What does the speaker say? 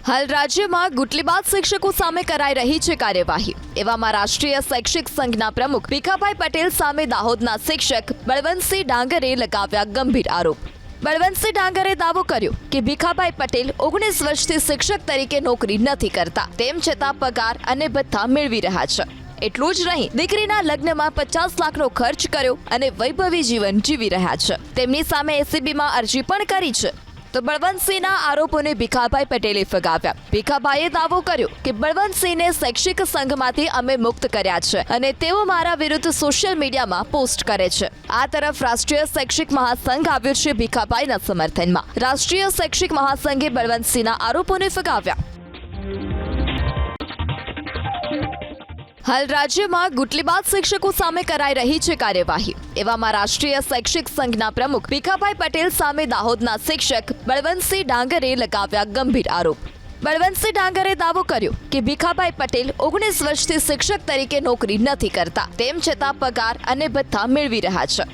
હાલ રાજ્યમાં ગુટલીબાજ શિક્ષકો સામે કરાઈ રહી છે કાર્યવાહી। એવામાં રાષ્ટ્રીય શૈક્ષિક સંઘના પ્રમુખ ભીખાભાઈ પટેલ સામે દાહોદના શિક્ષક બળવંતસિંહ ડાંગરે લગાવ્યા ગંભીર આરોપ। બળવંતસિંહ ડાંગરે દાવો કર્યો કે ભીખાભાઈ પટેલ 19 વર્ષથી શિક્ષક તરીકે નોકરી નથી કરતા, તેમ છતાં પગાર અને ભથ્થા મેળવી રહ્યા છે। એટલું જ નહીં, દીકરીના લગ્નમાં 50 લાખનો ખર્ચ કર્યો અને વૈભવી જીવન જીવી રહ્યા છે। તેમની સામે એસીબીમાં અરજી પણ કરી છે। તો બળવંતસિંહના આરોપોને ભીખાભાઈ પટેલે ફગાવ્યા। ભીખાભાઈએ દાવો કર્યો કે બળવંતસિંહને શૈક્ષિક સંઘમાંથી અમે મુક્ત કર્યા છે અને તેઓ મારા વિરુદ્ધ સોશિયલ મીડિયામાં પોસ્ટ કરે છે। આ તરફ રાષ્ટ્રીય શૈક્ષિક મહાસંઘ આવ્યો છે ભીખાભાઈના સમર્થનમાં। રાષ્ટ્રીય શૈક્ષિક મહાસંઘે બળવંતસિંહના આરોપોને ફગાવ્યા। હાલ રાજ્યમાં ગુટલીબાજ શિક્ષકો સામે કરાઈ રહી છે કાર્યવાહી। એવામાં રાષ્ટ્રીય શૈક્ષિક સંઘના પ્રમુખ ભીખાભાઈ પટેલ સામે દાહોદના શિક્ષક બળવંતસિંહ ડાંગરે લગાવ્યા ગંભીર આરોપ। બળવંતસિંહ ડાંગરે દાવો કર્યો કે ભીખાભાઈ પટેલ 19 વર્ષથી શિક્ષક તરીકે નોકરી નથી કરતા, તેમ છતાં પગાર અને ભથ્થા મેળવી રહ્યા છે।